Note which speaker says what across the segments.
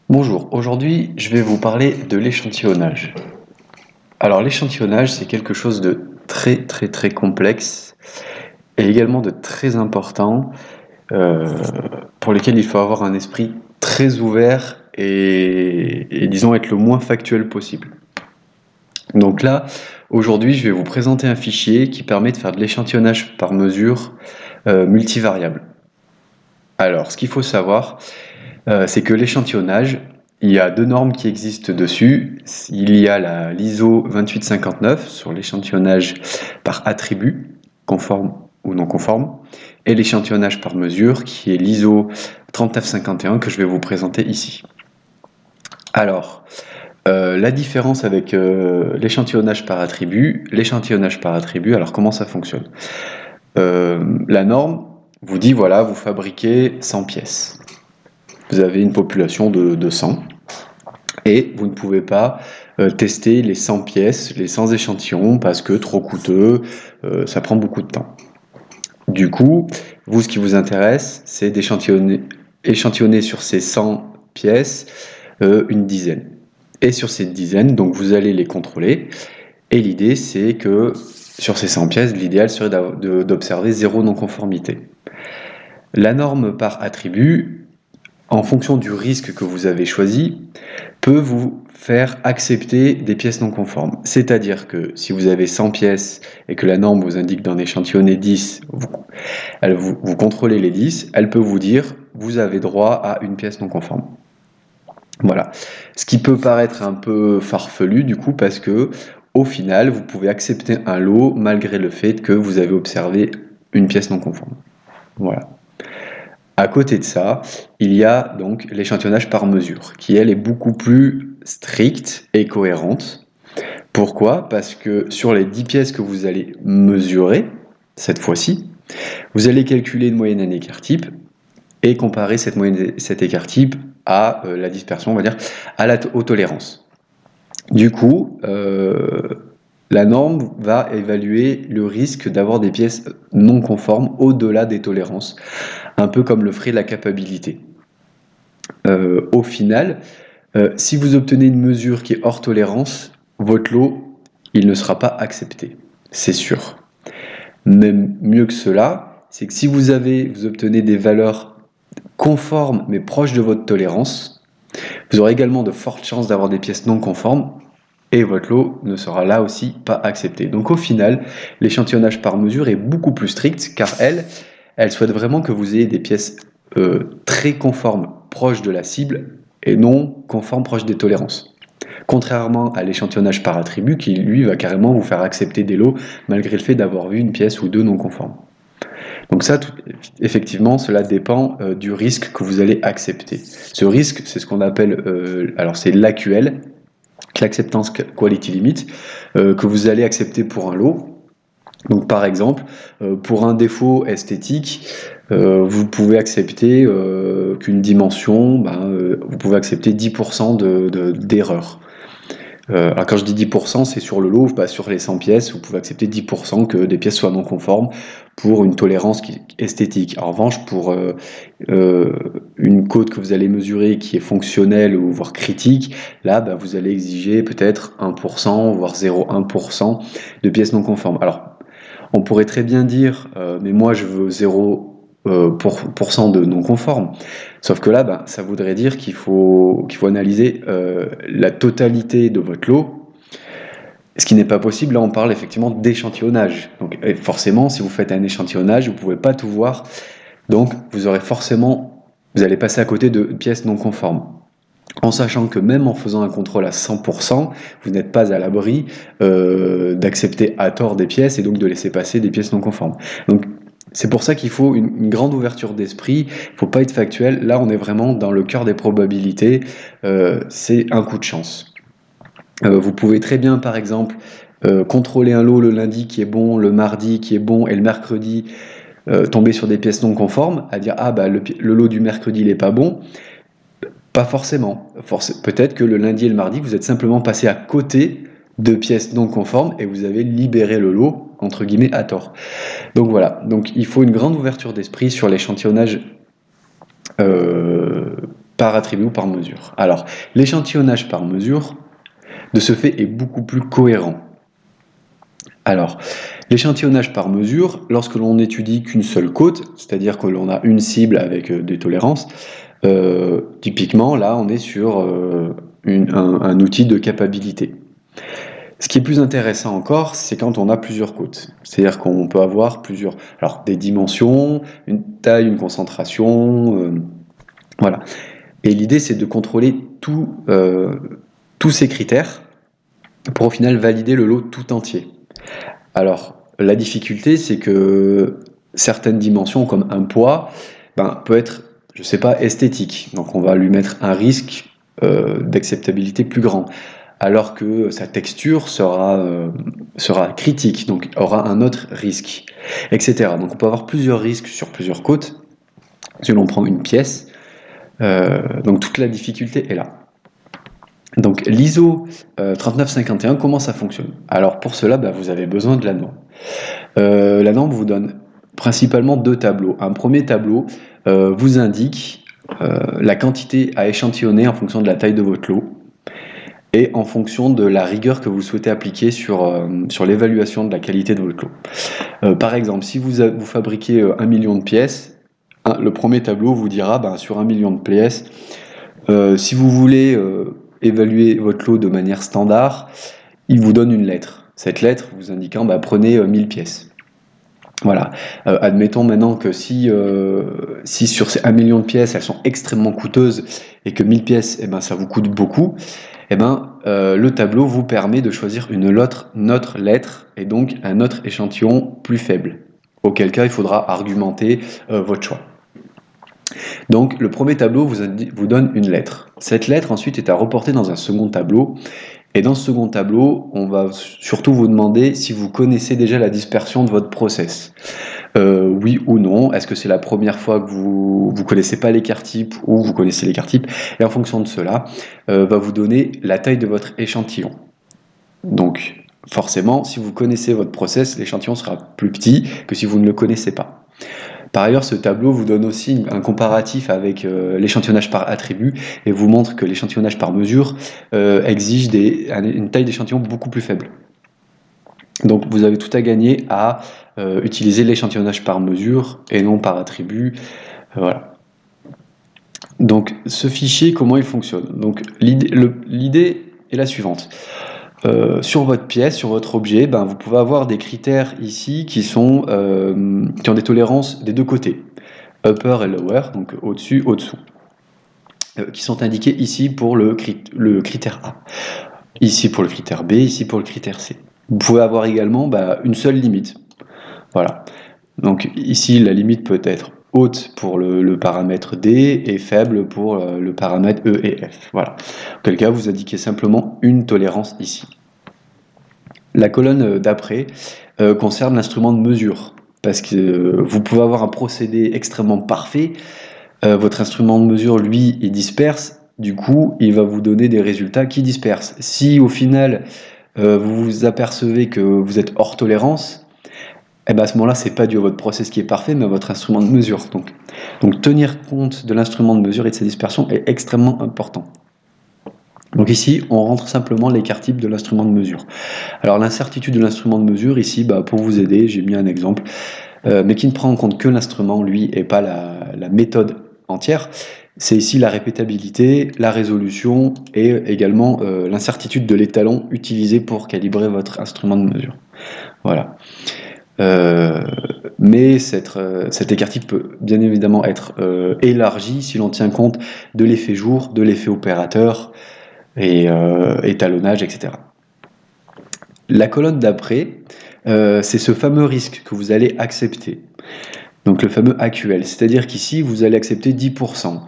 Speaker 1: Bonjour, aujourd'hui je vais vous parler de l'échantillonnage. Alors l'échantillonnage c'est quelque chose de très complexe et également de très important euh, pour lequel il faut avoir un esprit très ouvert et disons être le moins factuel possible. Donc là, aujourd'hui je vais vous présenter un fichier qui permet de faire de l'échantillonnage par mesure multivariable. Alors ce qu'il faut savoir, c'est que l'échantillonnage, il y a deux normes qui existent dessus. Il y a l'ISO 2859 sur l'échantillonnage par attribut, conforme ou non conforme, et l'échantillonnage par mesure qui est l'ISO 3951 que je vais vous présenter ici. Alors, la différence avec l'échantillonnage par attribut, alors comment ça fonctionne? La norme vous dit, voilà, vous fabriquez 100 pièces. Vous avez une population de 100 et vous ne pouvez pas tester les 100 pièces, les 100 échantillons parce que trop coûteux, ça prend beaucoup de temps. Du coup, vous, ce qui vous intéresse, c'est échantillonner sur ces 100 pièces une dizaine. Et sur cette dizaine, donc vous allez les contrôler. Et l'idée, c'est que sur ces 100 pièces, l'idéal serait d'observer 0 non-conformité. La norme par attribut, en fonction du risque que vous avez choisi, peut vous faire accepter des pièces non conformes. C'est-à-dire que si vous avez 100 pièces et que la norme vous indique d'en échantillonner 10, vous contrôlez les 10, elle peut vous dire vous avez droit à une pièce non conforme. Voilà. Ce qui peut paraître un peu farfelu du coup parce que au final vous pouvez accepter un lot malgré le fait que vous avez observé une pièce non conforme. Voilà. À côté de ça, il y a donc l'échantillonnage par mesure, qui elle est beaucoup plus stricte et cohérente. Pourquoi? Parce que sur les 10 pièces que vous allez mesurer, cette fois-ci, vous allez calculer une moyenne d'un écart type et comparer cet écart type à la dispersion, on va dire, aux tolérances. Du coup, la norme va évaluer le risque d'avoir des pièces non conformes au-delà des tolérances, un peu comme le ferait la capacité. Au final, si vous obtenez une mesure qui est hors tolérance, votre lot, il ne sera pas accepté, c'est sûr. Même mieux que cela, c'est que si vous obtenez des valeurs conformes mais proches de votre tolérance, vous aurez également de fortes chances d'avoir des pièces non conformes et votre lot ne sera là aussi pas accepté. Donc au final, l'échantillonnage par mesure est beaucoup plus strict car elle souhaite vraiment que vous ayez des pièces très conformes proches de la cible et non conformes proches des tolérances. Contrairement à l'échantillonnage par attribut qui lui va carrément vous faire accepter des lots malgré le fait d'avoir vu une pièce ou deux non conformes. Donc ça, effectivement, cela dépend du risque que vous allez accepter. Ce risque, c'est ce qu'on appelle, alors c'est l'AQL, l'acceptance quality limit, que vous allez accepter pour un lot. Donc par exemple, pour un défaut esthétique, vous pouvez accepter qu'une dimension, vous pouvez accepter 10% d'erreur. Alors quand je dis 10%, c'est sur le lot, sur les 100 pièces, vous pouvez accepter 10% que des pièces soient non conformes pour une tolérance esthétique. En revanche, pour une côte que vous allez mesurer qui est fonctionnelle ou voire critique, là, vous allez exiger peut-être 1%, voire 0,1% de pièces non conformes. Alors, on pourrait très bien dire, mais moi je veux 0% de non conforme. Sauf que là, ça voudrait dire qu'il faut analyser la totalité de votre lot. Ce qui n'est pas possible, là on parle effectivement d'échantillonnage. Donc forcément, si vous faites un échantillonnage, vous ne pouvez pas tout voir. Donc vous allez passer à côté de pièces non conformes. En sachant que même en faisant un contrôle à 100%, vous n'êtes pas à l'abri d'accepter à tort des pièces et donc de laisser passer des pièces non conformes. Donc c'est pour ça qu'il faut une grande ouverture d'esprit, il ne faut pas être factuel. Là, on est vraiment dans le cœur des probabilités, c'est un coup de chance. Vous pouvez très bien, par exemple, contrôler un lot le lundi qui est bon, le mardi qui est bon et le mercredi tomber sur des pièces non conformes, à dire le lot du mercredi il n'est pas bon. Pas forcément. Peut-être que le lundi et le mardi, vous êtes simplement passé à côté de pièces non conformes et vous avez libéré le lot, entre guillemets, à tort. Donc voilà, donc il faut une grande ouverture d'esprit sur l'échantillonnage par attribut ou par mesure. Alors, l'échantillonnage par mesure, de ce fait, est beaucoup plus cohérent. Alors, l'échantillonnage par mesure, lorsque l'on n'étudie qu'une seule côte, c'est-à-dire que l'on a une cible avec des tolérances, typiquement, là, on est sur un outil de capabilité. Ce qui est plus intéressant encore, c'est quand on a plusieurs côtes. C'est-à-dire qu'on peut avoir plusieurs, alors des dimensions, une taille, une concentration, voilà. Et l'idée, c'est de contrôler tous ces critères pour au final valider le lot tout entier. Alors, la difficulté, c'est que certaines dimensions, comme un poids, peut être, je sais pas, esthétique. Donc, on va lui mettre un risque d'acceptabilité plus grand, alors que sa texture sera critique, donc aura un autre risque, etc. Donc, on peut avoir plusieurs risques sur plusieurs côtes. Si l'on prend une pièce, donc toute la difficulté est là. Donc l'ISO 3951, comment ça fonctionne? Alors pour cela, vous avez besoin de la norme. La norme vous donne principalement deux tableaux. Un premier tableau vous indique la quantité à échantillonner en fonction de la taille de votre lot et en fonction de la rigueur que vous souhaitez appliquer sur l'évaluation de la qualité de votre lot. Par exemple, si vous fabriquez 1 million de pièces, le premier tableau vous dira sur 1 million de pièces, si vous voulez évaluer votre lot de manière standard, il vous donne une lettre. Cette lettre vous indiquant prenez 1000 pièces. Voilà. Admettons maintenant que si sur ces 1 million de pièces, elles sont extrêmement coûteuses et que 1000 pièces, ça vous coûte beaucoup, le tableau vous permet de choisir une autre lettre et donc un autre échantillon plus faible. Auquel cas, il faudra argumenter votre choix. Donc le premier tableau vous donne une lettre. Cette lettre ensuite est à reporter dans un second tableau. Et dans ce second tableau, on va surtout vous demander si vous connaissez déjà la dispersion de votre process. Oui ou non, est-ce que c'est la première fois que vous ne connaissez pas l'écart type ou vous connaissez l'écart type? Et en fonction de cela, va vous donner la taille de votre échantillon. Donc forcément, si vous connaissez votre process, l'échantillon sera plus petit que si vous ne le connaissez pas. Par ailleurs, ce tableau vous donne aussi un comparatif avec l'échantillonnage par attribut et vous montre que l'échantillonnage par mesure exige une taille d'échantillon beaucoup plus faible. Donc vous avez tout à gagner à utiliser l'échantillonnage par mesure et non par attribut. Voilà. Donc ce fichier, comment il fonctionne? Donc l'idée est la suivante. Sur votre pièce, sur votre objet, vous pouvez avoir des critères ici qui ont des tolérances des deux côtés, upper et lower, donc au-dessus, au-dessous, qui sont indiqués ici pour le critère A, ici pour le critère B, ici pour le critère C. Vous pouvez avoir également une seule limite. Voilà. Donc ici, la limite peut être haute pour le paramètre D et faible pour le paramètre E et F. Voilà. Auquel cas, vous indiquez simplement une tolérance ici. La colonne d'après concerne l'instrument de mesure, parce que vous pouvez avoir un procédé extrêmement parfait, votre instrument de mesure, lui, il disperse, du coup, il va vous donner des résultats qui dispersent. Si au final, vous vous apercevez que vous êtes hors tolérance, à ce moment-là, c'est pas dû à votre process qui est parfait, mais à votre instrument de mesure. Donc tenir compte de l'instrument de mesure et de sa dispersion est extrêmement important. Donc ici, on rentre simplement l'écart type de l'instrument de mesure. Alors l'incertitude de l'instrument de mesure, ici, pour vous aider, j'ai mis un exemple, mais qui ne prend en compte que l'instrument, lui, et pas la méthode entière. C'est ici la répétabilité, la résolution et également l'incertitude de l'étalon utilisé pour calibrer votre instrument de mesure. Voilà. Mais cet écart type peut bien évidemment être élargi si l'on tient compte de l'effet jour, de l'effet opérateur et étalonnage, etc. La colonne d'après, c'est ce fameux risque que vous allez accepter. Donc le fameux AQL, c'est-à-dire qu'ici vous allez accepter 10%.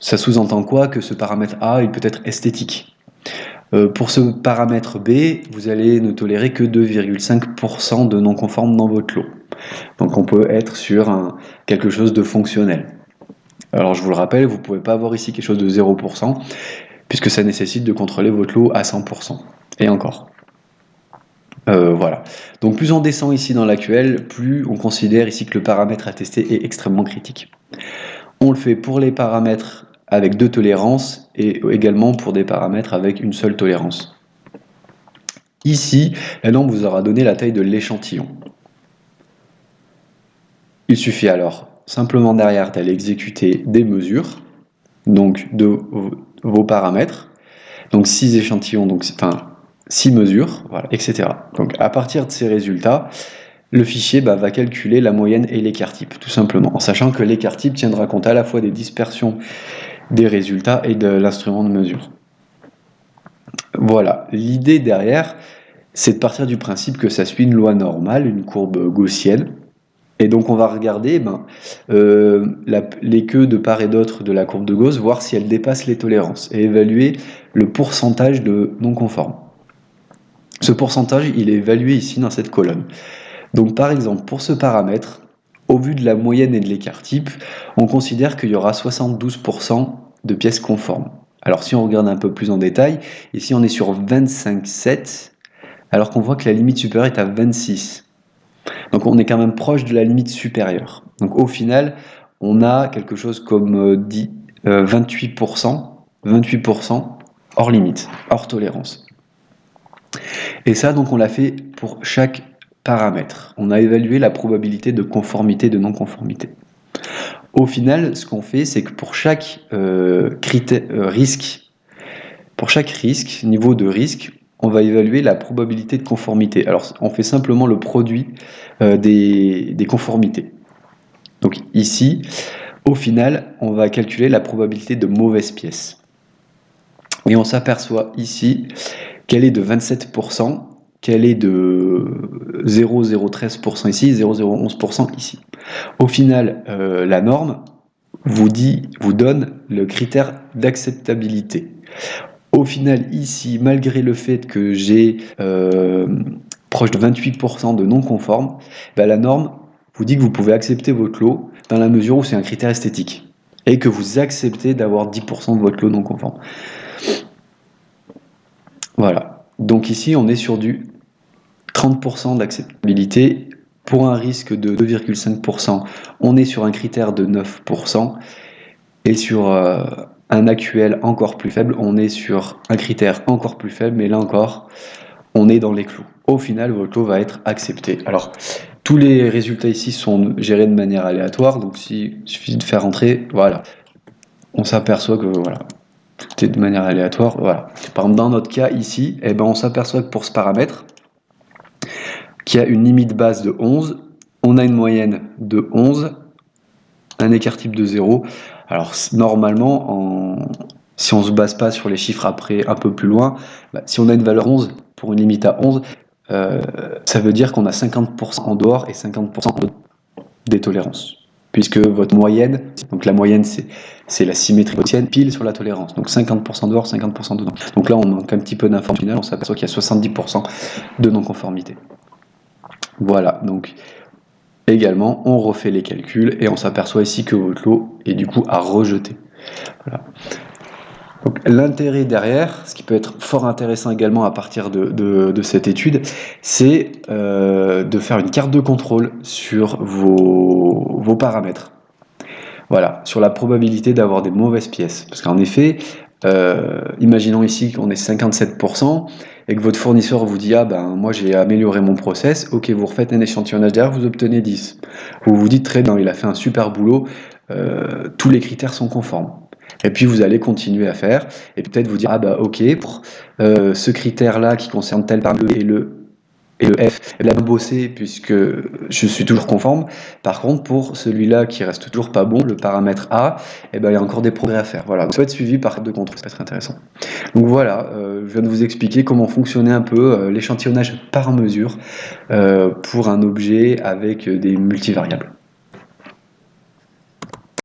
Speaker 1: Ça sous-entend quoi? Que ce paramètre A, il peut être esthétique. Pour ce paramètre B, vous allez ne tolérer que 2,5% de non-conforme dans votre lot. Donc on peut être sur quelque chose de fonctionnel. Alors je vous le rappelle, vous ne pouvez pas avoir ici quelque chose de 0%, puisque ça nécessite de contrôler votre lot à 100%. Et encore. Voilà. Donc plus on descend ici dans l'AQL, plus on considère ici que le paramètre à tester est extrêmement critique. On le fait pour les paramètres avec 2 tolérances et également pour des paramètres avec une seule tolérance. Ici, la norme vous aura donné la taille de l'échantillon. Il suffit alors simplement derrière d'aller exécuter des mesures, donc de vos paramètres, donc 6 échantillons, donc 6 mesures, voilà, etc. Donc à partir de ces résultats, le fichier va calculer la moyenne et l'écart type, tout simplement, en sachant que l'écart type tiendra compte à la fois des dispersions des résultats et de l'instrument de mesure. Voilà, l'idée derrière, c'est de partir du principe que ça suit une loi normale, une courbe gaussienne, et donc on va regarder les queues de part et d'autre de la courbe de Gauss, voir si elles dépassent les tolérances, et évaluer le pourcentage de non conformes. Ce pourcentage, il est évalué ici dans cette colonne. Donc par exemple, pour ce paramètre, au vu de la moyenne et de l'écart type, on considère qu'il y aura 72% de pièces conformes. Alors si on regarde un peu plus en détail, ici on est sur 25,7, alors qu'on voit que la limite supérieure est à 26. Donc on est quand même proche de la limite supérieure. Donc au final, on a quelque chose comme 28% hors limite, hors tolérance. Et ça, donc on l'a fait pour chaque paramètre. On a évalué la probabilité de conformité, de non-conformité. Au final, ce qu'on fait, c'est que pour chaque risque, niveau de risque, on va évaluer la probabilité de conformité. Alors, on fait simplement le produit des conformités. Donc ici, au final, on va calculer la probabilité de mauvaise pièce. Et on s'aperçoit ici qu'elle est de 27%, qu'elle est de 0,013% ici, 0,011% ici. Au final, la norme vous donne le critère d'acceptabilité. Au final, ici, malgré le fait que j'ai proche de 28% de non-conformes, la norme vous dit que vous pouvez accepter votre lot dans la mesure où c'est un critère esthétique et que vous acceptez d'avoir 10% de votre lot non-conforme. Voilà. Donc ici, on est sur du 30% d'acceptabilité. Pour un risque de 2,5%, on est sur un critère de 9%. Et sur un actuel encore plus faible, on est sur un critère encore plus faible, mais là encore, on est dans les clous. Au final, votre lot va être accepté. Alors, tous les résultats ici sont gérés de manière aléatoire, donc il suffit de faire entrer, voilà. On s'aperçoit que voilà, tout est de manière aléatoire, voilà. Par exemple, dans notre cas ici, on s'aperçoit que pour ce paramètre, qui a une limite basse de 11, on a une moyenne de 11, un écart type de 0. Alors normalement, si on ne se base pas sur les chiffres après un peu plus loin, si on a une valeur 11 pour une limite à 11, ça veut dire qu'on a 50% en dehors et 50% des tolérances. Puisque votre moyenne, donc la moyenne c'est la symétrie gaussienne pile sur la tolérance. Donc 50% dehors, 50% dedans. Donc là on manque un petit peu d'information, on s'aperçoit qu'il y a 70% de non-conformité. Voilà, donc également, on refait les calculs et on s'aperçoit ici que votre lot est du coup à rejeter. Voilà. Donc, l'intérêt derrière, ce qui peut être fort intéressant également à partir de cette étude, c'est de faire une carte de contrôle sur vos paramètres. Voilà, sur la probabilité d'avoir des mauvaises pièces. Parce qu'en effet, imaginons ici qu'on est 57%, et que votre fournisseur vous dit « Ah ben, moi j'ai amélioré mon process, ok, vous refaites un échantillonnage derrière, vous obtenez 10. » Vous vous dites « Très bien, il a fait un super boulot, tous les critères sont conformes. » Et puis vous allez continuer à faire, et peut-être vous dire « Ah bah ok, pour ce critère-là qui concerne tel paramètre et le F, la bossé puisque je suis toujours conforme. Par contre, pour celui-là qui reste toujours pas bon, le paramètre A, il y a encore des progrès à faire. Voilà, donc ça va être suivi par de contrôle, ça va être intéressant. Donc voilà, je viens de vous expliquer comment fonctionnait un peu l'échantillonnage par mesure pour un objet avec des multivariables.